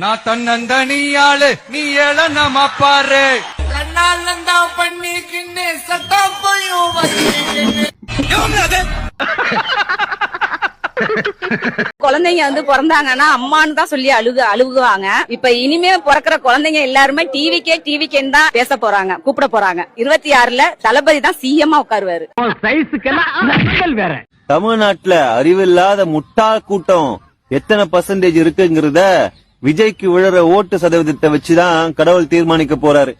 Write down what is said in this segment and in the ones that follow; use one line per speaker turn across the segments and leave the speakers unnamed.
நான் தன்னந்தனியாளு நீ ஏளனமா பாரு பண்ணிக்கின்னு சட்டம் போயும்
குழந்தைங்க வந்து பிறந்தாங்கன்னா அம்மான்னு தான் சொல்லி அழுகுவாங்க. இப்ப இனிமே பிறக்கிற குழந்தைங்க எல்லாருமே டிவிக்கேன்னு தான் பேச போறாங்க, கூப்பிட போறாங்க. 26ல தளபதி தான் சிஎம் உட்காருவாரு.
தமிழ்நாட்டுல அறிவில்லாத முட்டாள் கூட்டம் எத்தனை பர்சன்டேஜ் இருக்குங்கிறத விஜய்க்கு விழுற ஓட்டு சதவீதத்தை வச்சுதான் கடவுள் தீர்மானிக்க போறாரு.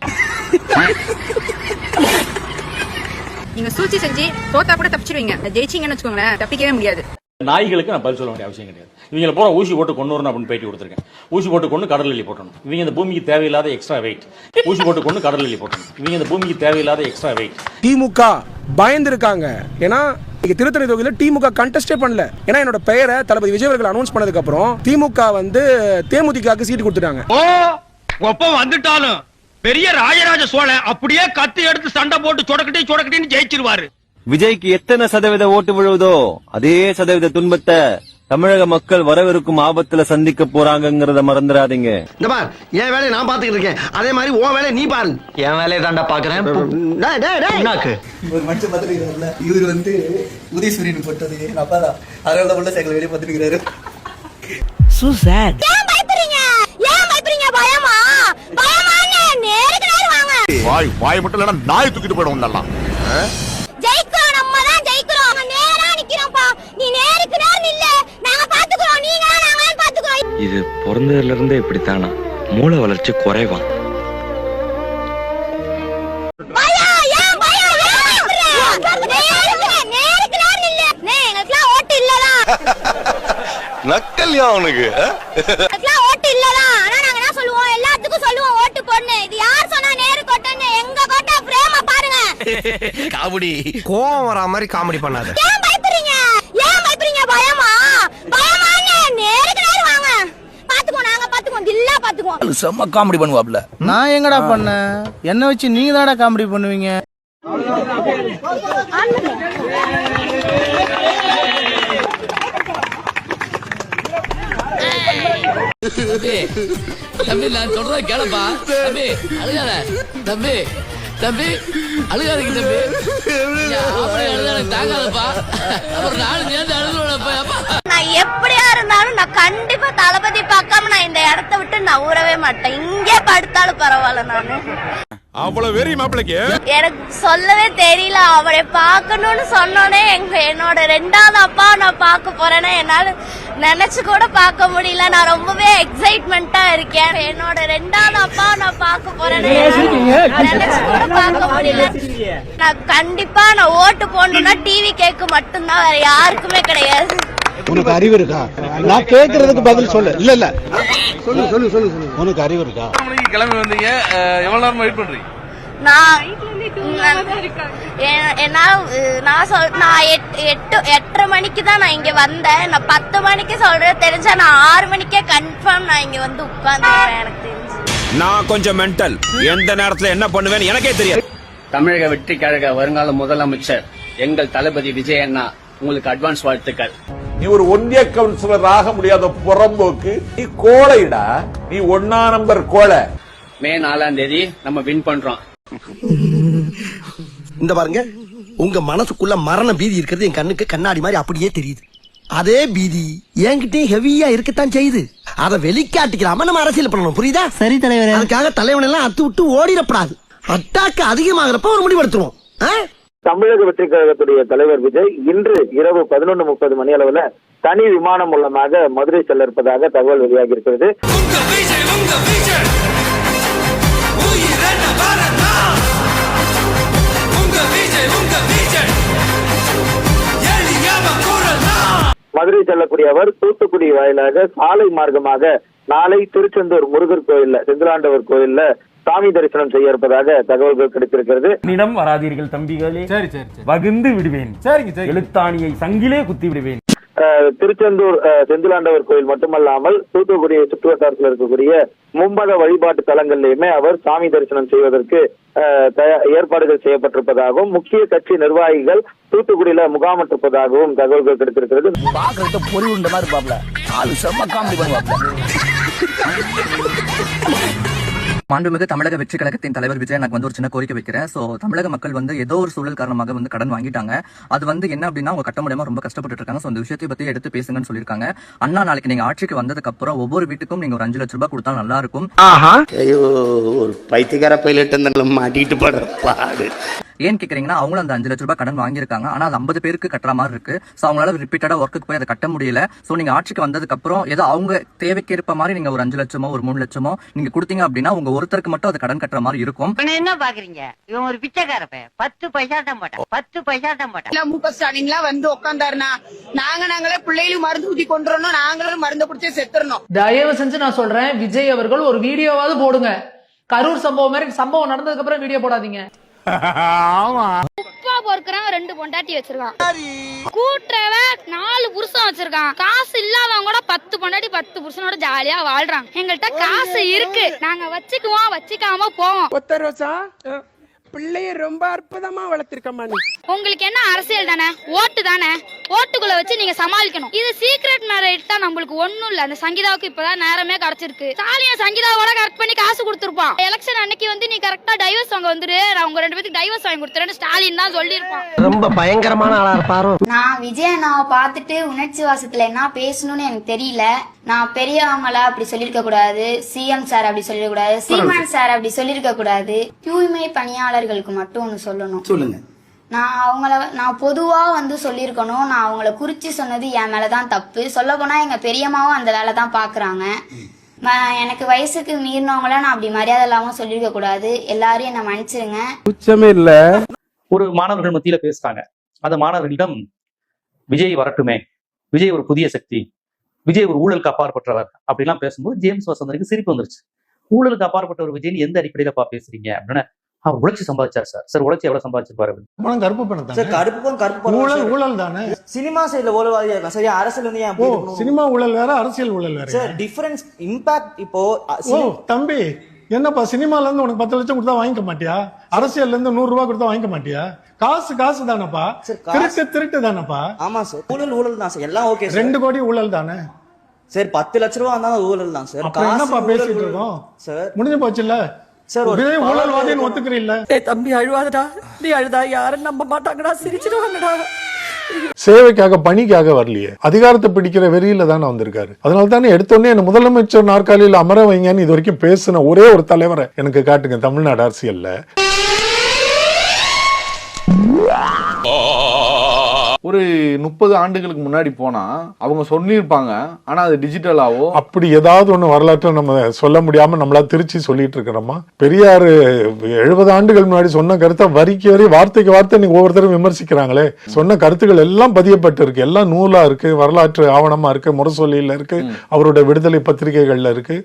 நீங்க சூழ்ச்சி செஞ்சு தோத்தா கூட தப்பிச்சிருவீங்க, ஜெயிச்சீங்கன்னு வச்சுக்கோங்களேன் தப்பிக்கவே முடியாது.
நாய்களுக்கு நான் பதில் சொல்ல வேண்டிய அவசியம் கிடையாது. இவங்களை போற ஊசி போட்டு கொண்டு வரணும் அப்படின்னு பேட்டி கொடுத்துருக்கேன். ஊசி போட்டு கொண்டு கடல் எலி போட்டணும். இவங்க இந்த பூமிக்கு தேவையில்லாத எக்ஸ்ட்ரா வெயிட். ஊசி போட்டு கொண்டு கடல் எலி போட்டணும். இவங்க இந்த பூமிக்கு தேவையில்லாத எக்ஸ்ட்ரா வெயிட்.
திமுக பயந்துருக்காங்க. ஏன்னா திருத்தணி தொகுதியில் திமுக கண்டெஸ்டே பண்ணல. ஏன்னா என்னோட பெயரை தளபதி விஜய் அவர்கள் அனௌன்ஸ் பண்ணதுக்கு அப்புறம் திமுக வந்து தேமுதிகக்கு சீட்டு கொடுத்துட்டாங்க.
ஒப்பம் வந்துட்டாலும் பெரிய ராஜராஜ சோழன் அப்படியே கத்தி எடுத்து சண்டை போட்டு சொடக்கட்டின்னு ஜெயிச்சிருவாரு.
விஜய்க்கு எத்தனை சதவீத ஓட்டு விழுவதோ அதே சதவீத துன்பத்தை தமிழக மக்கள் வரவிருக்கும் ஆபத்துல சந்திக்க போறாங்கிறத மறந்துடாதீங்க.
இந்த பார், என் வேலையை நான் பாத்துக்கிட்டு இருக்கேன், அதே மாதிரி உன் வேலையை நீ பாரு.
என் வேலையை தாண்டா பாக்குறேன்.
ஒரு மனுஷன் பாத்துருக்காருல்ல, இவர் வந்து உதயசூரியன் போட்டது அப்பாதான், அதனால உள்ள சைக்கிள் வெளியே பாத்துருக்காரு.
வாய் மட்டும் இல்லைன்னா நாய் தூக்கிட்டு போயிடும். நல்லா
ஜெயிக்கிறோம், நம்ம தான் ஜெயிக்கிறோம். நேரா நிக்கிறோம்ப்பா, நீ நேருக்கு நேர் நில்ல, நாங்க பாத்துக்குறோம், நீங்க நாங்க பாத்துக்குறோம்.
இது பிறந்ததுல இருந்தே இப்படித்தானா? மூளை வளர்ச்சி குறைவான்.
நக்கல்யா அவனுக்கு
ஓட்டு இல்லதான். ஆனா நாங்க என்ன சொல்லுவோம், எல்லாத்துக்கும் சொல்லுவோம் ஓட்டு போடணும். இது யார் சொன்னா நேரு கொட்டன்னு? எங்க கோட்டை பிரேம பாருங்க.
காமெடி கோவம் வரா மாதிரி காமெடி பண்ணாத.
ஏன் பயப்படுறீங்க? பயமா நேருக்கு நேர் வாங்க, பாத்துக்குவோம், நாங்க பாத்துக்குவோம், தில்லா பாத்துக்குவோம்.
செம்ம காமெடி பண்ணுவாப்ல.
நான் எங்கடா பண்ண? என்ன வச்சு நீங்க தானடா காமெடி பண்ணுவீங்க?
தம்பி நான் சொல்றத கேளப்பா. தம்பி அழுகாத, தம்பி அழுகாதீங்க தம்பி. அழுகாத தாங்காதப்பா, அப்புறம் நாலு நேர்ந்து அழுகுறப்பா.
நான் எப்படியா இருந்தாலும் நான் கண்டிப்பா தளபதி பார்க்காம நான் இந்த இடத்த விட்டு நான் ஊறவே மாட்டேன். இங்கே படுத்தாலும் பரவாயில்ல. நானு
அவ்வளவு வெறி மாப்பிளைக்கு
எனக்கு சொல்லவே தெரியல. அவரை பார்க்கணும்னு சொன்னோன்னே என்னோட 2வது அப்பா நான் பார்க்க போறேன்னா என்னால நினைச்சு கூட பார்க்க முடியல. நான் ரொம்பவே எக்ஸைட்மெண்டா இருக்கேன். என்னோட 2வது அப்பா நான் பார்க்க போறேன்னு நினைச்சு கூட பார்க்க முடியல. நான் கண்டிப்பா நான் ஓட்டு போடணும்னா டிவி கேக்கு மட்டும்தான், வேற யாருக்குமே கிடையாது.
உனக்கு அறிவு இருக்கா? நான் கேக்குறதுக்கு பதில் சொல்லு. இல்ல சொல்லு. உனக்கு அறிவு இருக்கா?
கிளம்பி வந்தீங்க, எவ்வளவு நேரம் வெயிட் பண்றீங்க?
நான் 8:30 மணிக்கு தான் நான் இங்க வந்தேன். நான் 10 மணிக்கு சொல்றேன், தெரிஞ்சா நான் 6 மணிக்கே கன்ஃபார்ம் நான் இங்க வந்து உட்கார்ந்துருப்பேன். எனக்கு தெரிஞ்சு
நான் கொஞ்சம் மென்டல். எந்த நேரத்துல என்ன பண்ணுவேன்னு எனக்கே தெரியாது.
தமிழக வெற்றி கழக வருங்கால முதலமைச்சர் எங்கள் தளபதி விஜய் அண்ணா, உங்களுக்கு அட்வான்ஸ் வாழ்த்துக்கள்.
நீ ஒரு ஒன்றிய கவுன்சிலர் ஆக முடியாத புறம்போக்கு, நீ கோழைடா. நீ 1ஆம் நம்பர் கோழை.
மே 4ஆம் தேதி நம்ம வின் பண்றோம்.
இந்த பாருங்க, உங்க மனசுக்குள்ள மரண பீதி இருக்கிறது என் கண்ணுக்கு கண்ணாடி மாதிரி அப்படியே தெரியுது. அதே பீதி என்கிட்டயும் ஹெவியா இருக்கத்தான் செய்யுது. அதை வெளிக்காட்டிக்கிறாம நம்ம அரசியல் பண்ணணும், புரியுதா? சரி தலைவர். அதுக்காக தலைவன் எல்லாம் அத்து விட்டு ஓடிடப்படாது. அட்டாக்கு அதிகமாகிறப்ப ஒரு முடிவெடுத்துருவோம்.
தமிழக வெற்றி கழகத்துடைய தலைவர் விஜய் இன்று இரவு 11:30 மணி அளவுல தனி விமானம் மூலமாக மதுரை செல்ல இருப்பதாக தகவல் வெளியாகி இருக்கிறது. மதுரை செல்லக்கூடிய அவர் தூத்துக்குடி வாயிலாக சாலை மார்க்கமாக நாளை திருச்செந்தூர் முருகர் கோயில்ல, செந்திலாண்டவர் கோயில்ல சாமி தரிசனம் செய்ய இருப்பதாக தகவல்கள் கிடைத்திருக்கிறது.
என்னிடம் வராதீர்கள் தம்பிகளே, வகுந்து விடுவேன். எழுத்தாணியை சங்கிலே குத்தி விடுவேன்.
திருச்செந்தூர் செந்திலாண்டவர் கோயில் மட்டுமல்லாமல் தூத்துக்குடி சுற்றுவட்டாரத்தில் இருக்கக்கூடிய மும்மத வழிபாட்டு தலங்களிலுமே அவர் சாமி தரிசனம் செய்வதற்கு ஏற்பாடுகள் செய்யப்பட்டிருப்பதாகவும் முக்கிய கட்சி நிர்வாகிகள் தூத்துக்குடியில முகாமிட்டிருப்பதாகவும் தகவல்கள் கிடைத்திருக்கிறது.
மாண்புமிகு தமிழக வெற்றி கழகத்தின் தலைவர் விஜய் எனக்கு ஒரு சின்ன கோரிக்கை வைக்கிறேன். சோ தமிழக மக்கள் ஏதோ ஒரு சூழல் காரணமாக கடன் வாங்கிட்டாங்க. அது என்ன அப்படின்னா அவங்க கட்ட முடியாம ரொம்ப கஷ்டப்பட்டு இருக்காங்க. சோ இந்த விஷயத்தை பத்தி எடுத்து பேசுங்கன்னு சொல்லியிருக்காங்க. அண்ணா நாளைக்கு நீங்க ஆட்சிக்கு வந்ததுக்கு அப்புறம் ஒவ்வொரு வீட்டுக்கும் நீங்க ஒரு 5 லட்சம் ரூபாய் கொடுத்தா நல்லா இருக்கும்.
ஒரு பைத்தியக்கார பைலட் மாட்டிட்டு படுற பாடு.
ஏன் கேக்குறீங்கன்னா அவங்களும் அந்த 5 லட்சம் ரூபாய் கடன் வாங்கியிருக்காங்க. ஆனா அது 50 பேருக்கு கட்டுற மாதிரி இருக்கு. சோ அவங்களால ரிப்பீட்டடா ஒர்க்குக்கு போய் அதை கட்ட முடியல. சோ நீங்க ஆட்சிக்கு வந்ததுக்கு அப்புறம் ஏதோ அவங்க தேவைக்கு ஏற்ப மாதிரி நீங்க ஒரு 5 லட்சமோ ஒரு 3 லட்சமோ நீங்க கொடுத்தீங்க அப்படின்னா உங்க ஒருத்தருக்கு மட்டும் அது கடன் கட்டுற மாதிரி இருக்கும்.
என்ன பாக்குறீங்க? இவன் ஒரு பிச்சைக்காரப்ப 10 பைசா தான் போட்டான். 10 பைசா தான் போட்டான்.
முக ஸ்டாலின் உட்கார்ந்தாருனா நாங்களே பிள்ளைகளும் மருந்து ஊத்தி கொண்டுறோம், நாங்களும் மருந்து குடிச்சே செத்துறணும்.
தயவு செஞ்சு நான் சொல்றேன், விஜய் அவர்கள் ஒரு வீடியோவாவது போடுங்க. கரூர் சம்பவம் மாதிரி சம்பவம் நடந்ததுக்கு அப்புறம் வீடியோ போடாதீங்க.
உப்பா பொறுக்கிறவன் 2 பொண்டாட்டி வச்சிருக்கான். கூட்டுறவன் 4 புருஷன் வச்சிருக்கான். காசு இல்லாதவங்க கூட 10 பொண்டாட்டி 10 புருஷனோட ஜாலியா வாழ்றாங்க. எங்கள்கிட்ட காசு இருக்கு, நாங்க வச்சுக்குவோம், வச்சுக்காம போவோம்.
பிள்ளைய ரொம்ப அற்புதமா வளர்த்திருக்கமா நீ.
உங்களுக்கு என்ன அரசியல் தானே, ஓட்டு தானே, ஓட்டுக்குள்ள வச்சு நீங்க சமாளிக்கணும். இது சீக்ரெட் மேரேஜ் தான், நம்மளுக்கு ஒண்ணும் இல்ல. அந்த சங்கீதாவுக்கு இப்பதான் நேரமே கிடைச்சிருக்கு. ஸ்டாலின் சங்கீதாவோட கரெக்ட் பண்ணி காசு கொடுத்துருப்பான். எலெக்ஷன் அன்னைக்கு நீ கரெக்டா டைவர்ஸ் வாங்க வந்துரு, நான் உங்க 2 பேருக்கு டைவர்ஸ் வாங்கி கொடுத்துறேன்னு ஸ்டாலின் தான் சொல்லிருப்பான்.
ரொம்ப பயங்கரமான ஆளா இருப்பாரு.
நான் விஜய் அண்ணாவை பார்த்துட்டு உணர்ச்சி வாசத்துல என்ன பேசணும்னு எனக்கு தெரியல. நான் பெரியவங்களா அப்படி சொல்லிருக்க கூடாது, சிஎம் சார் அப்படி சொல்லிருக்க கூடாது, சீமான் சார் அப்படி சொல்லிருக்க கூடாது. தூய்மை பணியாளர்களுக்கு மட்டும் ஒண்ணு சொல்லணும்.
சொல்லுங்க.
நான் பொதுவா சொல்லிருக்கணும். நான் அவங்கள குறிச்சு சொன்னது என் மேலதான் தப்பு. சொல்ல போனா எங்க பெரியம்மாவும் அந்த வேலை தான் பாக்குறாங்க. எனக்கு வயசுக்கு மீறினவங்கள நான் அப்படி மரியாதை இல்லாம சொல்லிருக்க கூடாது. எல்லாரும் என்ன மன்னிச்சிருங்க.
உச்சமே இல்ல.
ஒரு மாணவர்கள் மத்தியில பேசுறாங்க. அந்த மாணவர்களிடம் விஜய் வரட்டுமே, விஜய் ஒரு புதிய சக்தி, விஜய் ஒரு ஊழலுக்கு அப்பாற்பட்டவர் அப்படிலாம் பேசும்போது ஜேம்ஸ் வசந்தனுக்கு சிரிப்பு வந்துருச்சு. ஊழலுக்கு அப்பாற்பட்ட ஒரு விஜய் எந்த அடிப்படையில பேசுறீங்க அப்படின்னு. அவர் உழைச்சி சம்பாதிச்சார் சார். சார் உழைச்சி எவ்வளவு சம்பாதிச்சிருப்பாரு?
கருப்பு பணம் ஊழல் தானே.
சினிமா சைடுல ஊழல்வாதியா இருக்கான். சரியா, அரசியல்
சினிமா ஊழல் வேற, அரசியல் ஊழல் வேற.
Sir difference impact. இப்போ
தம்பி என்னப்பா, சினிமால இருந்து உனக்கு 10 லட்சம் கொடுத்தா வாங்கிக்க மாட்டியா? அரசியல்ல இருந்து 100 ரூபாய் கொடுத்தா வாங்கிக்க மாட்டியா? காசு தானப்பா. திருட்டு தானப்பா.
ஆமா சார், ஊழல் தான் சார். எல்லாம் ஓகே.
2 கோடி ஊழல் தானே
சார். 10 லட்ச ரூபா இருந்தாலும் ஊழல் தான் சார்.
என்னப்பா பேசிட்டு இருக்கோம் சார்? முடிஞ்சு போச்சுல்ல சார். ஊழல்வாதின்னு ஒத்துக்கிறீல்ல?
தம்பி அழுவாதடா, நீ அழுதா யாரும் நம்ப மாட்டாங்கடா, சிரிச்சிடுவாங்கடா.
சேவைக்காக பணிக்காக வரலையே, அதிகாரத்தை பிடிக்கிற வெறியில தானே வந்திருக்காரு. அதனால தானே எடுத்தோடனே என்ன முதலமைச்சர் நாற்காலியில் அமர வைங்கன்னு இது வரைக்கும் பேசின ஒரே ஒரு தலைவரை எனக்கு காட்டுங்க தமிழ்நாடு அரசியல்ல.
ஒரு 30 ஆண்டுகளுக்கு முன்னாடி போனா அவங்க சொல்லியிருப்பாங்க, ஆனா அது டிஜிட்டலாவோ
அப்படி ஏதாவது ஒண்ணு வரலாற்றை நம்ம சொல்ல முடியாம நம்மளா திருச்சி சொல்லிட்டு இருக்கிறோமா? பெரியார் 70 ஆண்டுகள் முன்னாடி சொன்ன கருத்தை வரிக்கு வரி வார்த்தைக்கு வார்த்தை நீங்க ஒவ்வொருத்தரும் விமர்சிக்கிறாங்களே. சொன்ன கருத்துக்கள் எல்லாம் பதியப்பட்டு இருக்கு, எல்லாம் நூலா இருக்கு, வரலாற்று ஆவணமா இருக்கு, முரசொலியில இருக்கு, அவருடைய விடுதலை பத்திரிகைகள்ல இருக்கு.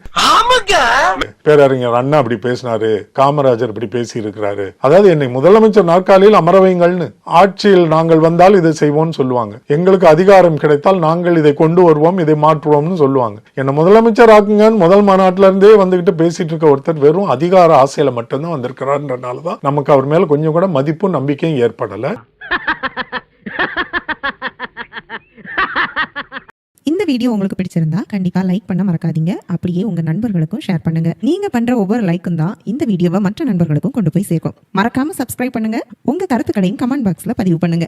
பேரறிஞர் அண்ணா அப்படி பேசினாரு, காமராஜர் இப்படி பேசி இருக்கிறாரு. அதாவது என்னை முதலமைச்சர் நாற்காலியில் அமர வைங்கள்னு, ஆட்சியில் நாங்கள் வந்தால் இதை செய்வோம்னு சொல்லுவாங்க, எங்களுக்கு அதிகாரம் கிடைத்தால் நாங்கள் இதை கொண்டு வருவோம், இதை மாற்றுவோம்னு சொல்லுவாங்க. என்ன முதலமைச்சர் ஆக்குங்கன்னு முதல் மாநாட்டில இருந்தே வந்துகிட்டு பேசிட்டு இருக்க ஒருத்தர் வெறும் அதிகார ஆசையில மட்டும்தான் வந்திருக்கிறார்ன்றனாலதான் நமக்கு அவர் மேல கொஞ்சம் கூட மதிப்பும் நம்பிக்கையும் ஏற்படல.
இந்த வீடியோ உங்களுக்கு பிடிச்சிருந்தா கண்டிப்பா லைக் பண்ண மறக்காதீங்க. அப்படியே உங்க நண்பர்களுக்கும் ஷேர் பண்ணுங்க. நீங்க பண்ற ஒவ்வொரு லைக்கும் தான் இந்த வீடியோவை மற்ற நண்பர்களுக்கும் கொண்டு போய் சேர்க்கும். மறக்காம சப்ஸ்கிரைப் பண்ணுங்க. உங்க கருத்துக்களையும் கமெண்ட் பாக்ஸ்ல பதிவு பண்ணுங்க.